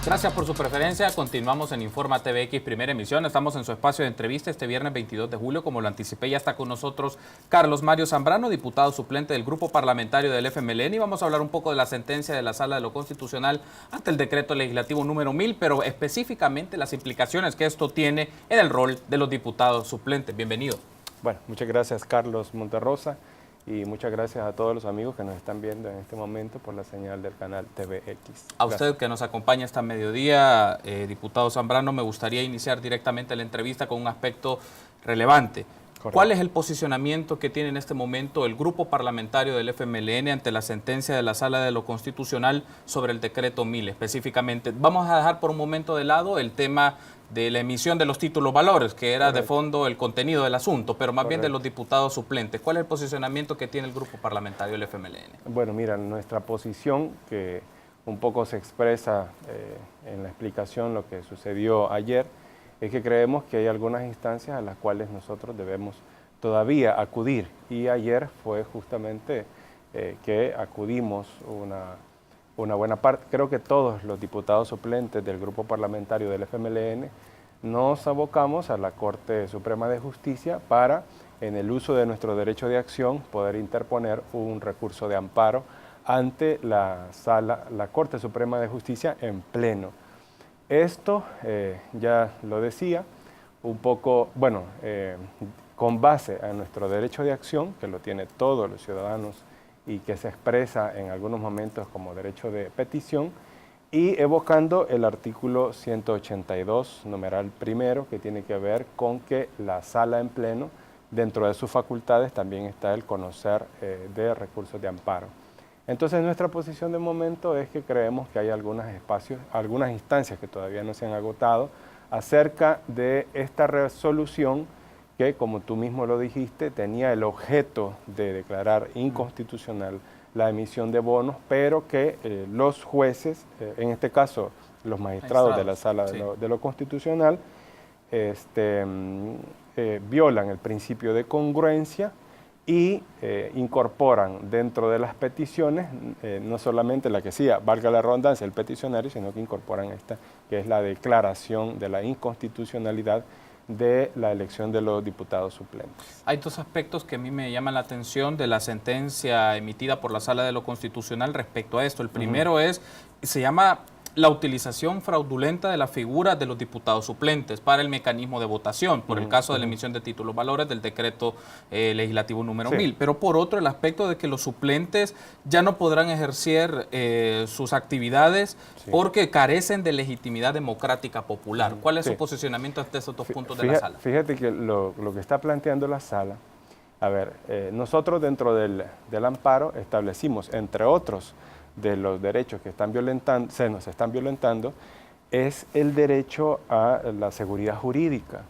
Gracias por su preferencia. Continuamos en Informa TVX, primera emisión. Estamos en su espacio de entrevista este viernes 22 de julio. Como lo anticipé, ya está con nosotros Carlos Mario Zambrano, diputado suplente del Grupo Parlamentario del FMLN. Y vamos a hablar un poco de la sentencia de la Sala de lo Constitucional ante el decreto legislativo número 1000, pero específicamente las implicaciones que esto tiene en el rol de los diputados suplentes. Bienvenido. Bueno, muchas gracias, Carlos Monterrosa. Y muchas gracias a todos los amigos que nos están viendo en este momento por la señal del canal TVX. A usted que nos acompaña esta mediodía, diputado Zambrano, me gustaría iniciar directamente la entrevista con un aspecto relevante. Correcto. ¿Cuál es el posicionamiento que tiene en este momento el grupo parlamentario del FMLN ante la sentencia de la Sala de lo Constitucional sobre el decreto 1000 específicamente? Vamos a dejar por un momento de lado el tema de la emisión de los títulos valores, que era de fondo el contenido del asunto, pero más bien de los diputados suplentes. ¿Cuál es el posicionamiento que tiene el grupo parlamentario del FMLN? Bueno, mira, nuestra posición, que un poco se expresa en la explicación lo que sucedió ayer, es que creemos que hay algunas instancias a las cuales nosotros debemos todavía acudir. Y ayer fue justamente que acudimos una buena parte, creo que todos los diputados suplentes del grupo parlamentario del FMLN nos abocamos a la Corte Suprema de Justicia para, en el uso de nuestro derecho de acción, poder interponer un recurso de amparo ante la Corte Suprema de Justicia en pleno. Esto, ya lo decía, un poco, bueno, con base a nuestro derecho de acción, que lo tiene todos los ciudadanos y que se expresa en algunos momentos como derecho de petición, y evocando el artículo 182, numeral primero, que tiene que ver con que la sala en pleno, dentro de sus facultades, también está el conocer de recursos de amparo. Entonces, nuestra posición de momento es que creemos que hay algunos espacios, algunas instancias que todavía no se han agotado acerca de esta resolución que, como tú mismo lo dijiste, tenía el objeto de declarar inconstitucional la emisión de bonos, pero que los jueces, en este caso los magistrados de la Sala de lo Constitucional, violan el principio de congruencia y incorporan dentro de las peticiones, no solamente la que decía, valga la redundancia, el peticionario, sino que incorporan esta, que es la declaración de la inconstitucionalidad de la elección de los diputados suplentes. Hay dos aspectos que a mí me llaman la atención de la sentencia emitida por la Sala de lo Constitucional respecto a esto. El primero se llama la utilización fraudulenta de la figura de los diputados suplentes para el mecanismo de votación, por el caso de la emisión de títulos valores del decreto legislativo número 1000. Pero por otro, el aspecto de que los suplentes ya no podrán ejercer sus actividades porque carecen de legitimidad democrática popular. ¿Cuál es su posicionamiento ante esos dos puntos de la Sala? Fíjate que lo que está planteando la Sala, a ver, nosotros dentro del amparo establecimos, entre otros, de los derechos que nos están violentando, es el derecho a la seguridad jurídica.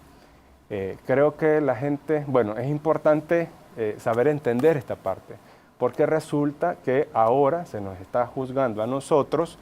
Creo que la gente, bueno, es importante saber entender esta parte, porque resulta que ahora se nos está juzgando a nosotros,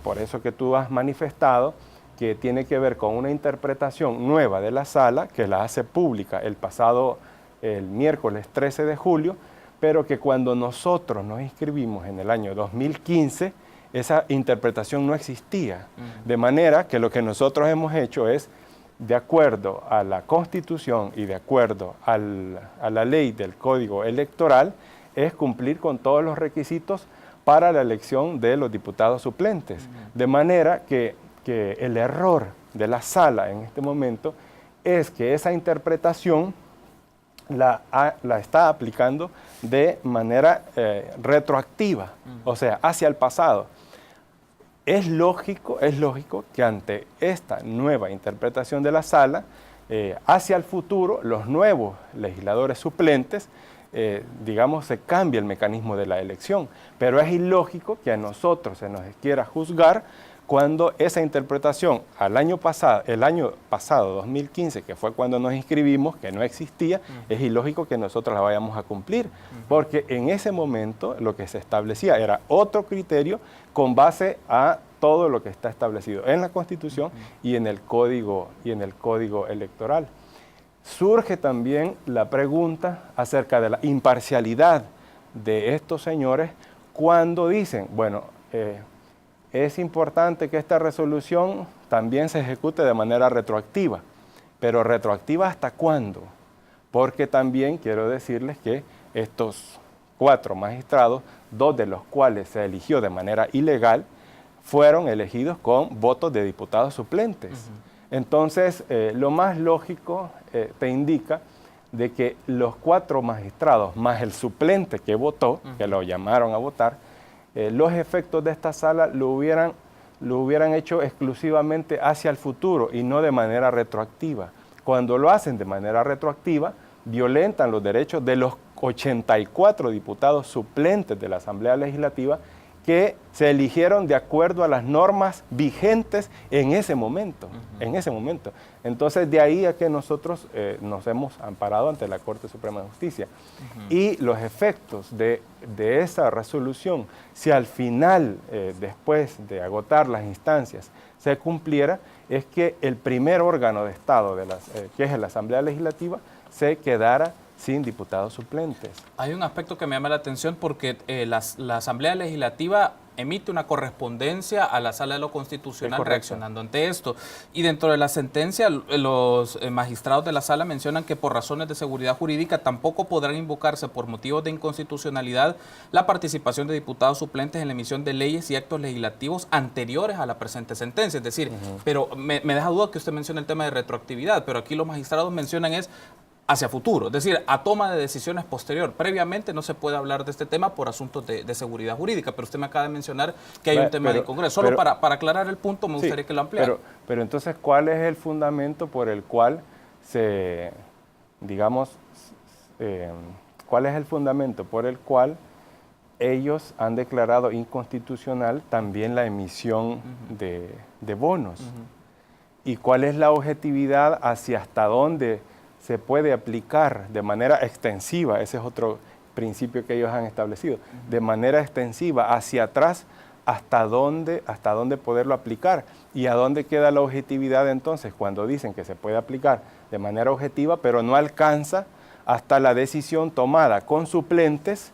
por eso que tú has manifestado, que tiene que ver con una interpretación nueva de la Sala, que la hace pública el miércoles 13 de julio, pero que cuando nosotros nos inscribimos en el año 2015, esa interpretación no existía. De manera que lo que nosotros hemos hecho es, de acuerdo a la Constitución y de acuerdo a la ley del Código Electoral, es cumplir con todos los requisitos para la elección de los diputados suplentes. De manera que el error de la Sala en este momento es que esa interpretación la está aplicando de manera retroactiva, o sea, hacia el pasado. Es lógico que ante esta nueva interpretación de la Sala, hacia el futuro, los nuevos legisladores suplentes, digamos, se cambie el mecanismo de la elección, pero es ilógico que a nosotros se nos quiera juzgar cuando esa interpretación el año pasado, 2015, que fue cuando nos inscribimos, que no existía, es ilógico que nosotros la vayamos a cumplir, porque en ese momento lo que se establecía era otro criterio con base a todo lo que está establecido en la Constitución y en el Código Electoral. Surge también la pregunta acerca de la imparcialidad de estos señores cuando dicen, bueno, es importante que esta resolución también se ejecute de manera retroactiva. Pero ¿retroactiva hasta cuándo? Porque también quiero decirles que estos 4 magistrados, 2 de los cuales se eligió de manera ilegal, fueron elegidos con votos de diputados suplentes. Entonces, lo más lógico te indica de que los 4 magistrados, más el suplente que votó, que lo llamaron a votar, los efectos de esta sala lo hubieran hecho exclusivamente hacia el futuro y no de manera retroactiva. Cuando lo hacen de manera retroactiva, violentan los derechos de los 84 diputados suplentes de la Asamblea Legislativa que se eligieron de acuerdo a las normas vigentes en ese momento. Entonces, de ahí a que nosotros nos hemos amparado ante la Corte Suprema de Justicia. Y los efectos de esa resolución, si al final, después de agotar las instancias, se cumpliera, es que el primer órgano de Estado, que es la Asamblea Legislativa, se quedara sin diputados suplentes. Hay un aspecto que me llama la atención porque la Asamblea Legislativa emite una correspondencia a la Sala de lo Constitucional reaccionando ante esto. Y dentro de la sentencia, los magistrados de la Sala mencionan que por razones de seguridad jurídica tampoco podrán invocarse por motivos de inconstitucionalidad la participación de diputados suplentes en la emisión de leyes y actos legislativos anteriores a la presente sentencia. Es decir, pero me deja duda que usted mencione el tema de retroactividad, pero aquí los magistrados mencionan es hacia futuro, es decir, a toma de decisiones posterior. Previamente no se puede hablar de este tema por asuntos de seguridad jurídica, pero usted me acaba de mencionar que hay un tema de Congreso. Solo para aclarar el punto me gustaría que lo ampliara. Pero entonces, ¿cuál es el fundamento por el cual cuál es el fundamento por el cual ellos han declarado inconstitucional también la emisión de bonos? ¿Y cuál es la objetividad hacia hasta dónde se puede aplicar de manera extensiva? Ese es otro principio que ellos han establecido, de manera extensiva hacia atrás, hasta dónde poderlo aplicar y a dónde queda la objetividad entonces cuando dicen que se puede aplicar de manera objetiva, pero no alcanza hasta la decisión tomada con suplentes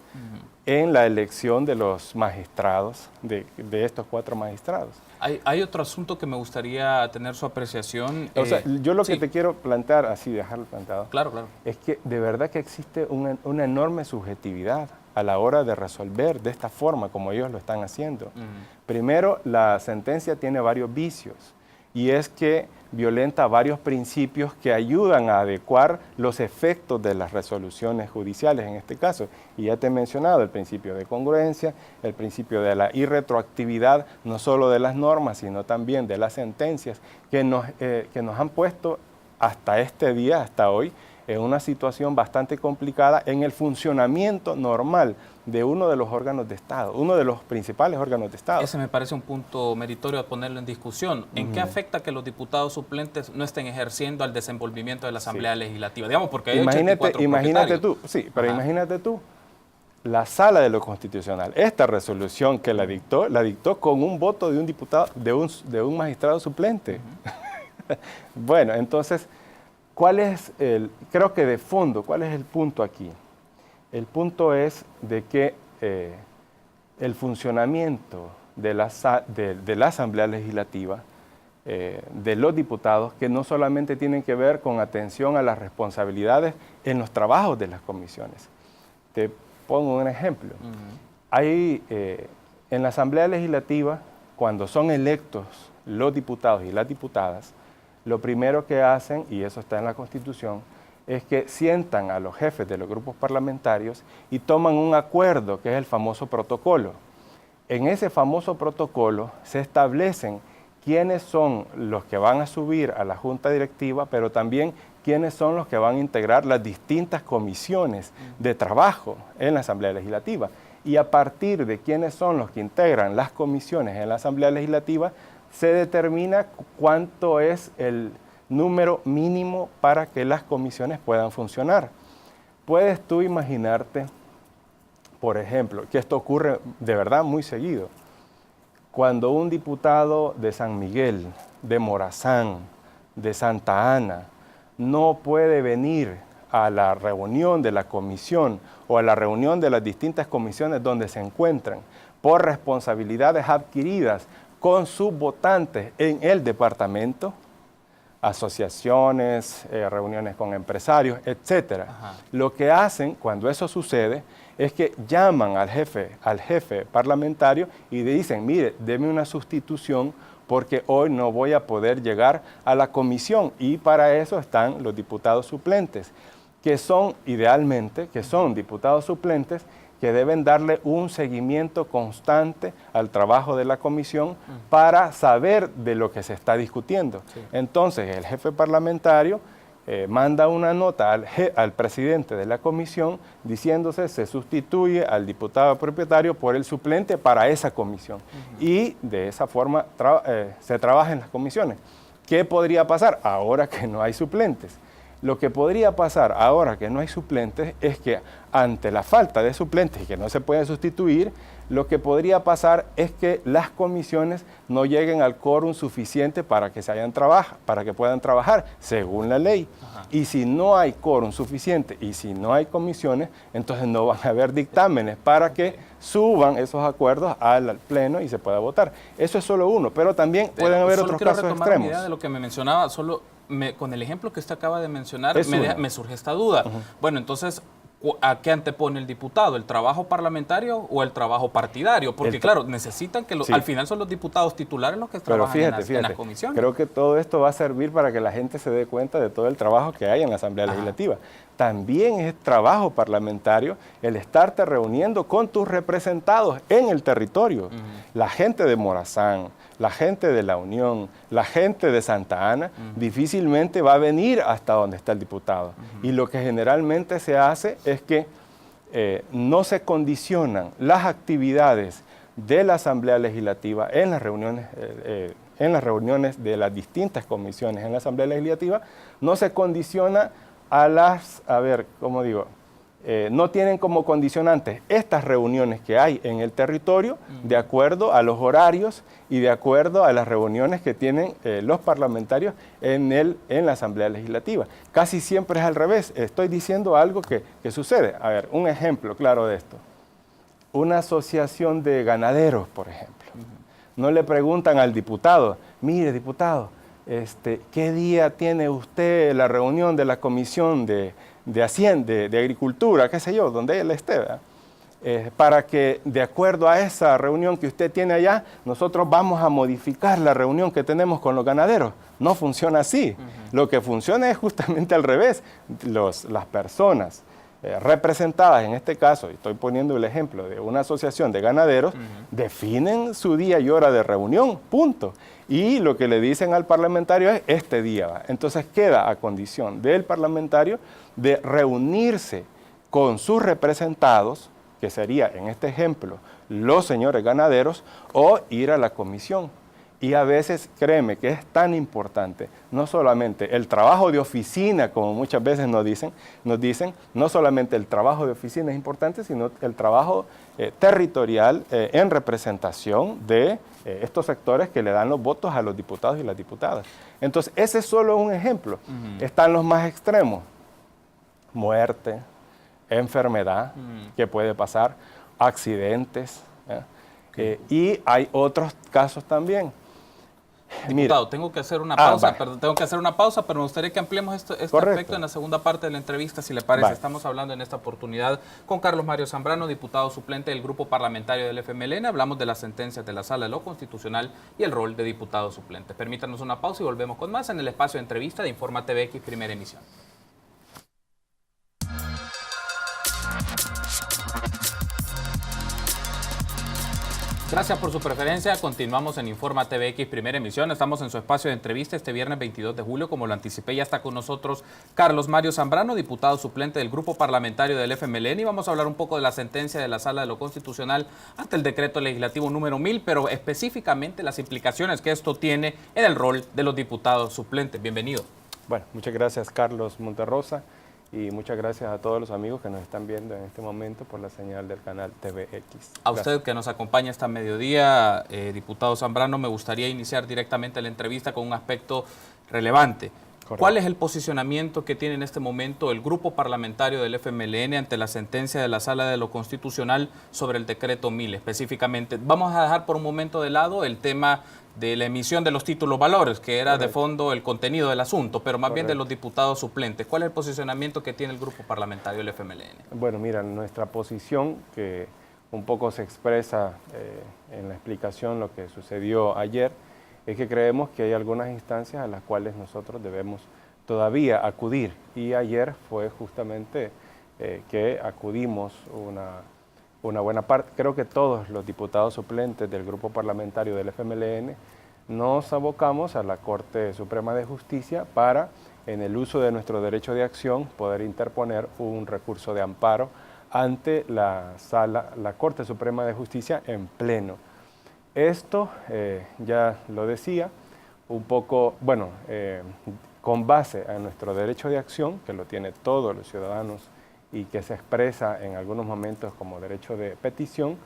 en la elección de los magistrados, de estos 4 magistrados. Hay otro asunto que me gustaría tener su apreciación. O sea, yo lo que te quiero plantear, así dejarlo plantado, claro, es que de verdad que existe una enorme subjetividad a la hora de resolver de esta forma como ellos lo están haciendo. Primero, la sentencia tiene varios vicios y es que violenta varios principios que ayudan a adecuar los efectos de las resoluciones judiciales en este caso. Y ya te he mencionado el principio de congruencia, el principio de la irretroactividad, no solo de las normas, sino también de las sentencias que nos han puesto hasta este día, hasta hoy, en una situación bastante complicada en el funcionamiento normal de uno de los órganos de Estado, uno de los principales órganos de Estado. Ese me parece un punto meritorio a ponerlo en discusión. ¿En qué afecta que los diputados suplentes no estén ejerciendo al desenvolvimiento de la Asamblea Legislativa? Digamos, porque hay imagínate tú, imagínate tú, la Sala de lo Constitucional, esta resolución que la dictó con un voto de un diputado, de un magistrado suplente. Bueno, entonces, creo que de fondo, ¿cuál es el punto aquí? El punto es de que el funcionamiento de la Asamblea Legislativa, de los diputados, que no solamente tienen que ver con atención a las responsabilidades en los trabajos de las comisiones. Te pongo un ejemplo. Hay, en la Asamblea Legislativa, cuando son electos los diputados y las diputadas, lo primero que hacen, y eso está en la Constitución, es que sientan a los jefes de los grupos parlamentarios y toman un acuerdo, que es el famoso protocolo. En ese famoso protocolo se establecen quiénes son los que van a subir a la Junta Directiva, pero también quiénes son los que van a integrar las distintas comisiones de trabajo en la Asamblea Legislativa. Y a partir de quiénes son los que integran las comisiones en la Asamblea Legislativa, se determina cuánto es el número mínimo para que las comisiones puedan funcionar. Puedes tú imaginarte, por ejemplo, que esto ocurre de verdad muy seguido. Cuando un diputado de San Miguel, de Morazán, de Santa Ana, no puede venir a la reunión de la comisión o a la reunión de las distintas comisiones donde se encuentran por responsabilidades adquiridas con sus votantes en el departamento, asociaciones, reuniones con empresarios, etcétera. Lo que hacen cuando eso sucede es que llaman al jefe parlamentario y le dicen, mire, deme una sustitución porque hoy no voy a poder llegar a la comisión, y para eso están los diputados suplentes, que son idealmente, diputados suplentes que deben darle un seguimiento constante al trabajo de la comisión para saber de lo que se está discutiendo. Sí. Entonces, el jefe parlamentario manda una nota al presidente de la comisión diciéndose se sustituye al diputado propietario por el suplente para esa comisión. Y de esa forma se trabaja en las comisiones. ¿Qué podría pasar ahora que no hay suplentes? Lo que podría pasar ahora que no hay suplentes es que ante la falta de suplentes y que no se pueden sustituir, lo que podría pasar es que las comisiones no lleguen al quórum suficiente para que puedan trabajar según la ley. Y si no hay quórum suficiente y si no hay comisiones, entonces no van a haber dictámenes para que suban esos acuerdos al pleno y se pueda votar. Eso es solo uno, pero también pueden haber otros casos extremos. Una idea de lo que me mencionaba, con el ejemplo que usted acaba de mencionar, me surge esta duda. Bueno, entonces, ¿a qué antepone el diputado? ¿El trabajo parlamentario o el trabajo partidario? Porque claro, necesitan que al final son los diputados titulares los que trabajan en las comisiones. Creo que todo esto va a servir para que la gente se dé cuenta de todo el trabajo que hay en la Asamblea Legislativa. También es trabajo parlamentario el estarte reuniendo con tus representados en el territorio. La gente de Morazán, la gente de La Unión, la gente de Santa Ana, difícilmente va a venir hasta donde está el diputado. Y lo que generalmente se hace es que no se condicionan las actividades de la Asamblea Legislativa en las reuniones de las distintas comisiones en la Asamblea Legislativa, no se condiciona no tienen como condicionantes estas reuniones que hay en el territorio de acuerdo a los horarios y de acuerdo a las reuniones que tienen los parlamentarios en la Asamblea Legislativa. Casi siempre es al revés. Estoy diciendo algo que sucede. A ver, un ejemplo claro de esto. Una asociación de ganaderos, por ejemplo. No le preguntan al diputado, mire, diputado, ¿qué día tiene usted la reunión de la Comisión de Hacienda, de Agricultura, qué sé yo, donde él esté, para que de acuerdo a esa reunión que usted tiene allá, nosotros vamos a modificar la reunión que tenemos con los ganaderos? No funciona así. Lo que funciona es justamente al revés. Las personas representadas, en este caso, estoy poniendo el ejemplo de una asociación de ganaderos, definen su día y hora de reunión, punto. Y lo que le dicen al parlamentario es este día. Entonces queda a condición del parlamentario de reunirse con sus representados, que sería en este ejemplo los señores ganaderos, o ir a la comisión. Y a veces, créeme que es tan importante, no solamente el trabajo de oficina, como muchas veces nos dicen, no solamente el trabajo de oficina es importante, sino el trabajo territorial en representación de estos sectores que le dan los votos a los diputados y las diputadas. Entonces, ese es solo un ejemplo. Están los más extremos: muerte, enfermedad, que puede pasar, accidentes, y hay otros casos también. Diputado, tengo que hacer una pausa, pero me gustaría que ampliemos este aspecto en la segunda parte de la entrevista, si le parece. Estamos hablando en esta oportunidad con Carlos Mario Zambrano, diputado suplente del Grupo Parlamentario del FMLN. Hablamos de las sentencias de la Sala de lo Constitucional y el rol de diputado suplente. Permítanos una pausa y volvemos con más en el espacio de entrevista de Informa TVX, primera emisión. Gracias por su preferencia. Continuamos en Informa TVX, primera emisión. Estamos en su espacio de entrevista este viernes 22 de julio. Como lo anticipé, ya está con nosotros Carlos Mario Zambrano, diputado suplente del Grupo Parlamentario del FMLN. Y vamos a hablar un poco de la sentencia de la Sala de lo Constitucional ante el decreto legislativo número 1000, pero específicamente las implicaciones que esto tiene en el rol de los diputados suplentes. Bienvenido. Bueno, muchas gracias, Carlos Monterrosa. Y muchas gracias a todos los amigos que nos están viendo en este momento por la señal del canal TVX. A usted que nos acompaña esta mediodía, diputado Zambrano, me gustaría iniciar directamente la entrevista con un aspecto relevante. ¿Cuál es el posicionamiento que tiene en este momento el grupo parlamentario del FMLN ante la sentencia de la Sala de lo Constitucional sobre el decreto 1000 específicamente? Vamos a dejar por un momento de lado el tema de la emisión de los títulos valores, que era de fondo el contenido del asunto, pero más bien de los diputados suplentes. ¿Cuál es el posicionamiento que tiene el grupo parlamentario del FMLN? Bueno, mira, nuestra posición, que un poco se expresa en la explicación lo que sucedió ayer, es que creemos que hay algunas instancias a las cuales nosotros debemos todavía acudir. Y ayer fue justamente que acudimos una buena parte, creo que todos los diputados suplentes del grupo parlamentario del FMLN nos abocamos a la Corte Suprema de Justicia para, en el uso de nuestro derecho de acción, poder interponer un recurso de amparo ante la Corte Suprema de Justicia en pleno. Esto, ya lo decía, un poco, bueno, con base a nuestro derecho de acción, que lo tiene todos los ciudadanos y que se expresa en algunos momentos como derecho de petición,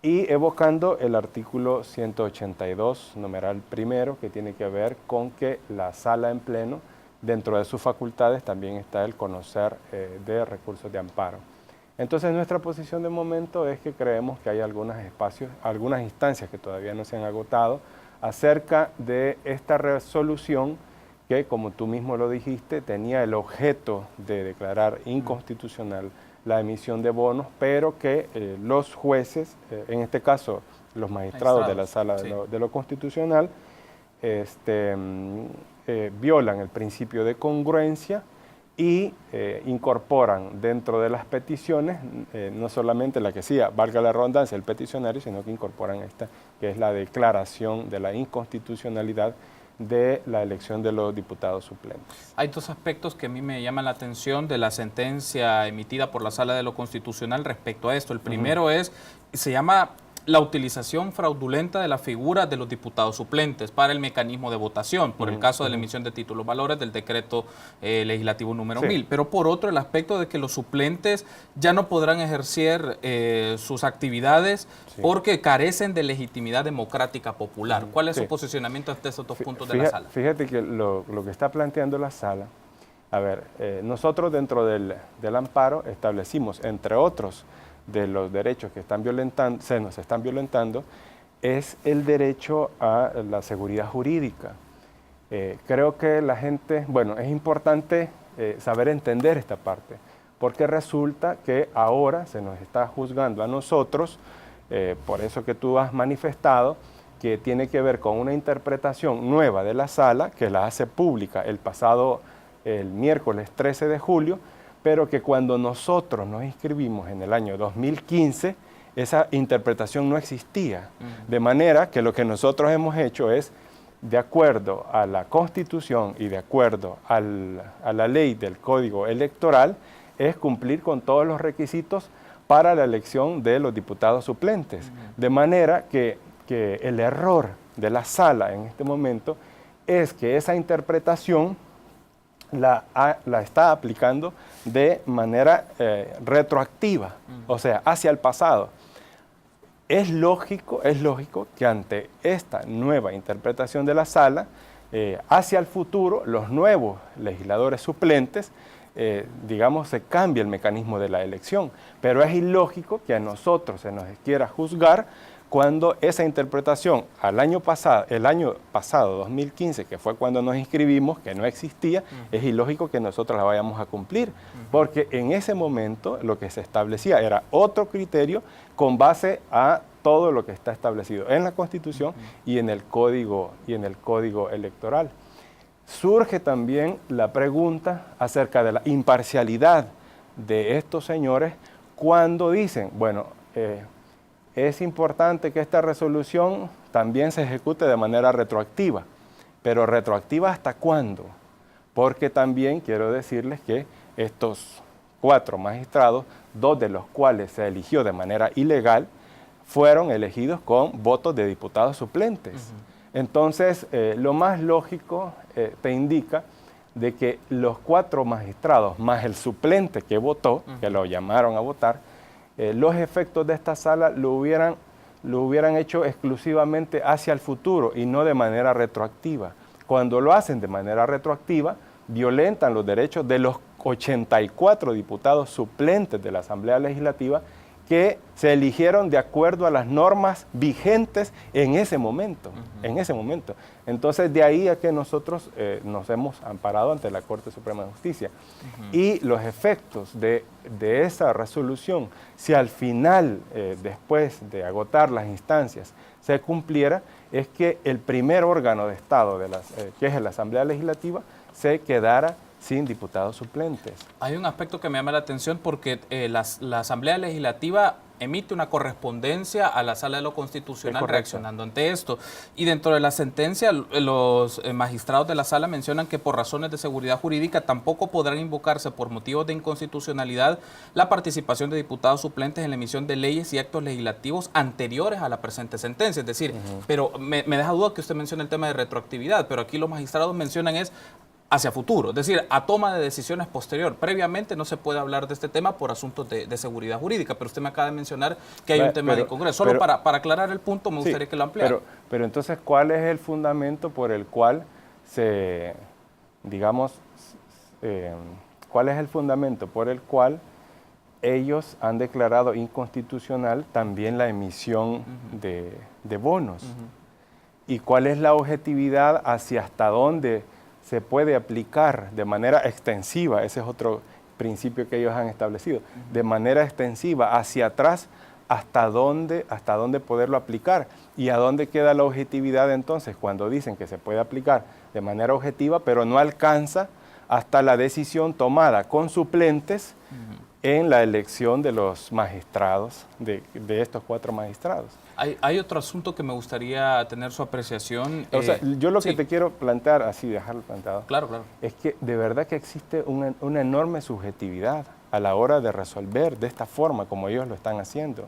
y evocando el artículo 182, numeral primero, que tiene que ver con que la sala en pleno, dentro de sus facultades, también está el conocer de recursos de amparo. Entonces, nuestra posición de momento es que creemos que hay algunos espacios, algunas instancias que todavía no se han agotado acerca de esta resolución que, como tú mismo lo dijiste, tenía el objeto de declarar inconstitucional la emisión de bonos, pero que los jueces, en este caso los magistrados de la Sala de lo Constitucional, violan el principio de congruencia y incorporan dentro de las peticiones, no solamente la que decía, valga la redundancia, el peticionario, sino que incorporan esta, que es la declaración de la inconstitucionalidad de la elección de los diputados suplentes. Hay dos aspectos que a mí me llaman la atención de la sentencia emitida por la Sala de lo Constitucional respecto a esto. El primero se llama la utilización fraudulenta de la figura de los diputados suplentes para el mecanismo de votación, por el caso de la emisión de títulos valores del decreto legislativo número 1000. Pero por otro, el aspecto de que los suplentes ya no podrán ejercer sus actividades porque carecen de legitimidad democrática popular. ¿Cuál es su posicionamiento ante estos dos puntos de la sala? Fíjate que lo que está planteando la sala, a ver, nosotros dentro del amparo establecimos, entre otros, de los derechos que nos están violentando, es el derecho a la seguridad jurídica. Creo que la gente, bueno, es importante saber entender esta parte, porque resulta que ahora se nos está juzgando a nosotros, por eso que tú has manifestado, que tiene que ver con una interpretación nueva de la sala, que la hace pública el miércoles 13 de julio, pero que cuando nosotros nos inscribimos en el año 2015, esa interpretación no existía. De manera que lo que nosotros hemos hecho es, de acuerdo a la Constitución y de acuerdo a la ley del Código Electoral, es cumplir con todos los requisitos para la elección de los diputados suplentes. De manera que el error de la sala en este momento es que esa interpretación la está aplicando de manera retroactiva, o sea, hacia el pasado. Es lógico que ante esta nueva interpretación de la sala, hacia el futuro, los nuevos legisladores suplentes, digamos, se cambie el mecanismo de la elección. Pero es ilógico que a nosotros se nos quiera juzgar cuando esa interpretación el año pasado, 2015, que fue cuando nos inscribimos, que no existía, es ilógico que nosotros la vayamos a cumplir, porque en ese momento lo que se establecía era otro criterio con base a todo lo que está establecido en la Constitución y en el Código Electoral. Surge también la pregunta acerca de la imparcialidad de estos señores cuando dicen, bueno, es importante que esta resolución también se ejecute de manera retroactiva. Pero ¿retroactiva hasta cuándo? Porque también quiero decirles que estos 4 magistrados, 2 de los cuales se eligió de manera ilegal, fueron elegidos con votos de diputados suplentes. Entonces, lo más lógico te indica de que los 4 magistrados más el suplente que votó, que lo llamaron a votar, los efectos de esta sala lo hubieran hecho exclusivamente hacia el futuro y no de manera retroactiva. Cuando lo hacen de manera retroactiva, violentan los derechos de los 84 diputados suplentes de la Asamblea Legislativa que se eligieron de acuerdo a las normas vigentes en ese momento, Entonces, de ahí a que nosotros nos hemos amparado ante la Corte Suprema de Justicia. Y los efectos de esa resolución, si al final, después de agotar las instancias, se cumpliera, es que el primer órgano de Estado, que es la Asamblea Legislativa, se quedara sin diputados suplentes. Hay un aspecto que me llama la atención porque la Asamblea Legislativa emite una correspondencia a la Sala de lo Constitucional reaccionando ante esto. Y dentro de la sentencia, los magistrados de la Sala mencionan que por razones de seguridad jurídica tampoco podrán invocarse por motivos de inconstitucionalidad la participación de diputados suplentes en la emisión de leyes y actos legislativos anteriores a la presente sentencia. Es decir, pero me deja duda que usted mencione el tema de retroactividad, pero aquí los magistrados mencionan hacia futuro, es decir, a toma de decisiones posterior. Previamente no se puede hablar de este tema por asuntos de seguridad jurídica, pero usted me acaba de mencionar que hay un tema de Congreso. Solo para aclarar el punto me gustaría que lo ampliara. Pero entonces, ¿cuál es el fundamento por el cual ellos han declarado inconstitucional también la emisión de bonos? ¿Y cuál es la objetividad hasta dónde se puede aplicar de manera extensiva? Ese es otro principio que ellos han establecido, de manera extensiva hacia atrás, hasta dónde poderlo aplicar y a dónde queda la objetividad entonces cuando dicen que se puede aplicar de manera objetiva, pero no alcanza hasta la decisión tomada con suplentes en la elección de los magistrados, de estos 4 magistrados. Hay otro asunto que me gustaría tener su apreciación. O sea, yo lo que te quiero plantear, así dejarlo plantado, claro, es que de verdad que existe una enorme subjetividad a la hora de resolver de esta forma como ellos lo están haciendo.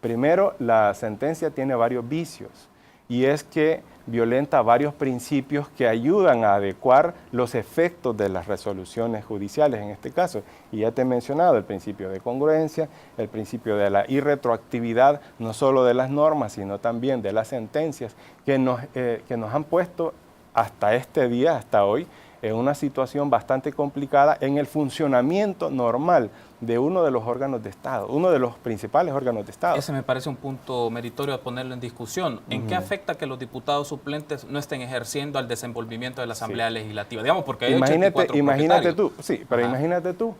Primero, la sentencia tiene varios vicios y es que violenta varios principios que ayudan a adecuar los efectos de las resoluciones judiciales en este caso. Y ya te he mencionado el principio de congruencia, el principio de la irretroactividad, no solo de las normas, sino también de las sentencias que nos han puesto hasta este día, hasta hoy, en una situación bastante complicada en el funcionamiento normal de uno de los órganos de Estado, uno de los principales órganos de Estado. Ese me parece un punto meritorio a ponerlo en discusión. ¿En qué afecta que los diputados suplentes no estén ejerciendo al desenvolvimiento de la Asamblea Legislativa? Digamos, porque hay imagínate tú, pero imagínate tú,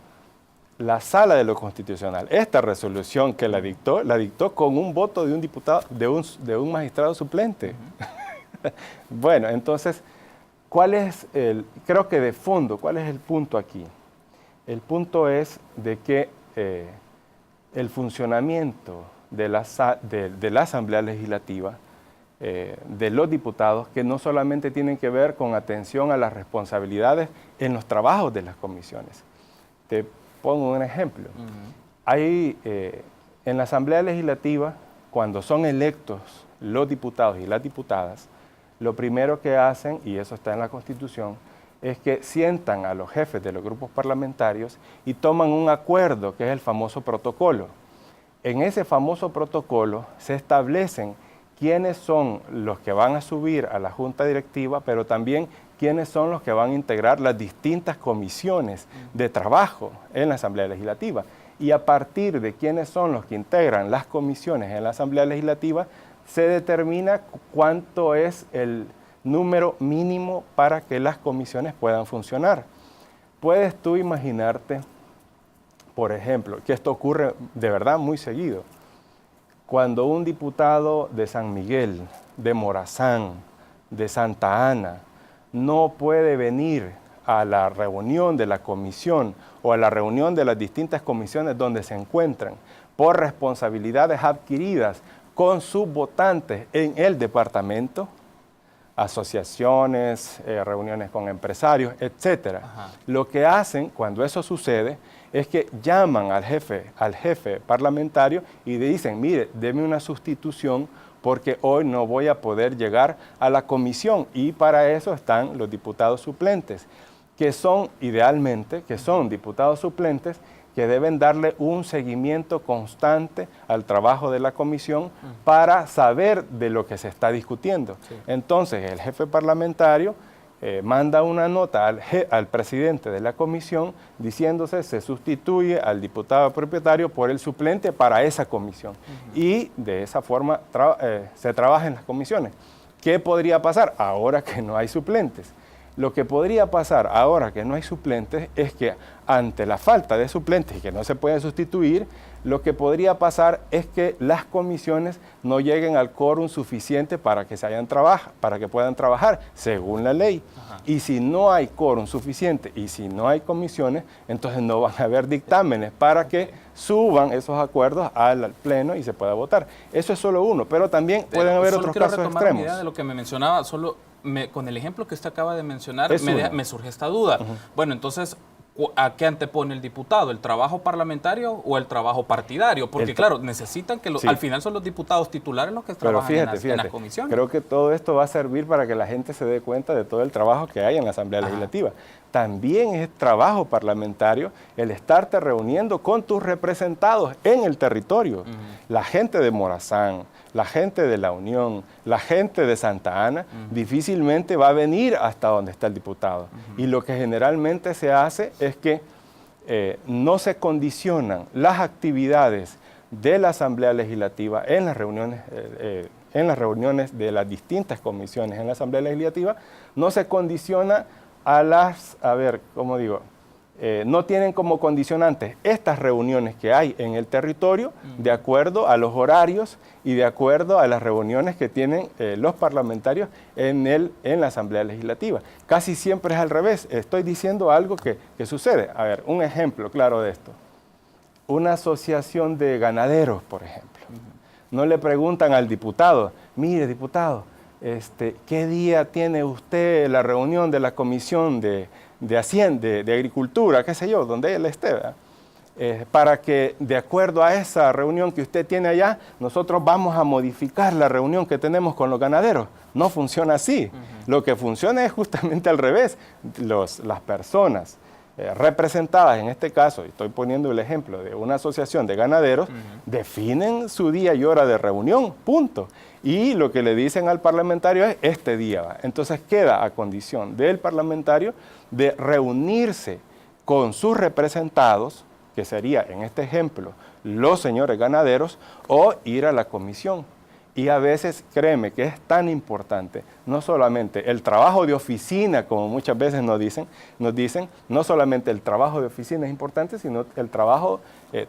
la Sala de lo Constitucional, esta resolución que la dictó con un voto de un diputado, de un magistrado suplente. Bueno, entonces, creo que de fondo, ¿cuál es el punto aquí? El punto es de que el funcionamiento de la Asamblea Legislativa, de los diputados, que no solamente tienen que ver con atención a las responsabilidades en los trabajos de las comisiones. Te pongo un ejemplo. Hay, en la Asamblea Legislativa, cuando son electos los diputados y las diputadas, lo primero que hacen, y eso está en la Constitución, es que sientan a los jefes de los grupos parlamentarios y toman un acuerdo, que es el famoso protocolo. En ese famoso protocolo se establecen quiénes son los que van a subir a la Junta Directiva, pero también quiénes son los que van a integrar las distintas comisiones de trabajo en la Asamblea Legislativa. Y a partir de quiénes son los que integran las comisiones en la Asamblea Legislativa, se determina cuánto es el número mínimo para que las comisiones puedan funcionar. Puedes tú imaginarte, por ejemplo, que esto ocurre de verdad muy seguido. Cuando un diputado de San Miguel, de Morazán, de Santa Ana, no puede venir a la reunión de la comisión o a la reunión de las distintas comisiones donde se encuentran por responsabilidades adquiridas con sus votantes en el departamento, asociaciones, reuniones con empresarios, etc. Lo que hacen cuando eso sucede es que llaman al jefe parlamentario y le dicen, mire, deme una sustitución porque hoy no voy a poder llegar a la comisión. Y para eso están los diputados suplentes, que son idealmente, diputados suplentes que deben darle un seguimiento constante al trabajo de la comisión para saber de lo que se está discutiendo. Sí. Entonces, el jefe parlamentario manda una nota al presidente de la comisión diciéndose se sustituye al diputado propietario por el suplente para esa comisión. Y de esa forma se trabaja en las comisiones. ¿Qué podría pasar ahora que no hay suplentes? Lo que podría pasar ahora que no hay suplentes es que ante la falta de suplentes y que no se pueden sustituir, lo que podría pasar es que las comisiones no lleguen al quórum suficiente para que puedan trabajar según la ley. Ajá. Y si no hay quórum suficiente y si no hay comisiones, entonces no van a haber dictámenes para que suban esos acuerdos al pleno y se pueda votar. Eso es solo uno, pero también pueden haber otros casos extremos. Una idea de lo que me mencionaba, con el ejemplo que usted acaba de mencionar, me surge esta duda. Bueno, entonces, ¿a qué antepone el diputado? ¿El trabajo parlamentario o el trabajo partidario? Porque claro, necesitan que al final son los diputados titulares los que trabajan en las comisiones. Creo que todo esto va a servir para que la gente se dé cuenta de todo el trabajo que hay en la Asamblea Legislativa. También es trabajo parlamentario el estarte reuniendo con tus representados en el territorio. La gente de Morazán, la gente de La Unión, la gente de Santa Ana, difícilmente va a venir hasta donde está el diputado. Y lo que generalmente se hace es que no se condicionan las actividades de la Asamblea Legislativa en las reuniones de las distintas comisiones en la Asamblea Legislativa, no se condiciona no tienen como condicionantes estas reuniones que hay en el territorio de acuerdo a los horarios y de acuerdo a las reuniones que tienen los parlamentarios en la Asamblea Legislativa. Casi siempre es al revés. Estoy diciendo algo que sucede. A ver, un ejemplo claro de esto. Una asociación de ganaderos, por ejemplo. No le preguntan al diputado, mire, diputado, ¿qué día tiene usted la reunión de la Comisión de Hacienda, de Agricultura, qué sé yo, donde él esté, para que de acuerdo a esa reunión que usted tiene allá, nosotros vamos a modificar la reunión que tenemos con los ganaderos? No funciona así. Lo que funciona es justamente al revés. Las personas representadas, en este caso, y estoy poniendo el ejemplo de una asociación de ganaderos, definen su día y hora de reunión, punto. Y lo que le dicen al parlamentario es este día va. Entonces queda a condición del parlamentario de reunirse con sus representados, que sería en este ejemplo los señores ganaderos, o ir a la comisión. Y a veces, créeme que es tan importante, no solamente el trabajo de oficina, como muchas veces nos dicen, no solamente el trabajo de oficina es importante, sino el trabajo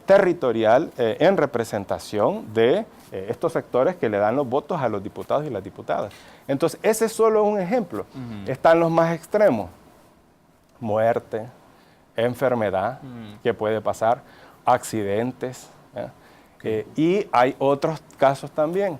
territorial en representación de estos sectores que le dan los votos a los diputados y las diputadas. Entonces, ese es solo un ejemplo. Están los más extremos: muerte, enfermedad, que puede pasar, accidentes, y hay otros casos también.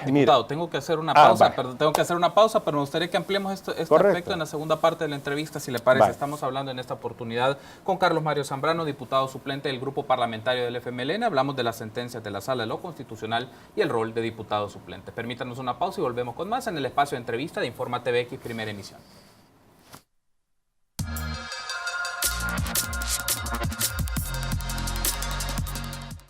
Diputado, tengo que hacer una pausa, pero me gustaría que ampliemos este aspecto en la segunda parte de la entrevista, si le parece. Estamos hablando en esta oportunidad con Carlos Mario Zambrano, diputado suplente del Grupo Parlamentario del FMLN. Hablamos de las sentencias de la Sala de lo Constitucional y el rol de diputado suplente. Permítanos una pausa y volvemos con más en el espacio de entrevista de Informa TVX, primera emisión.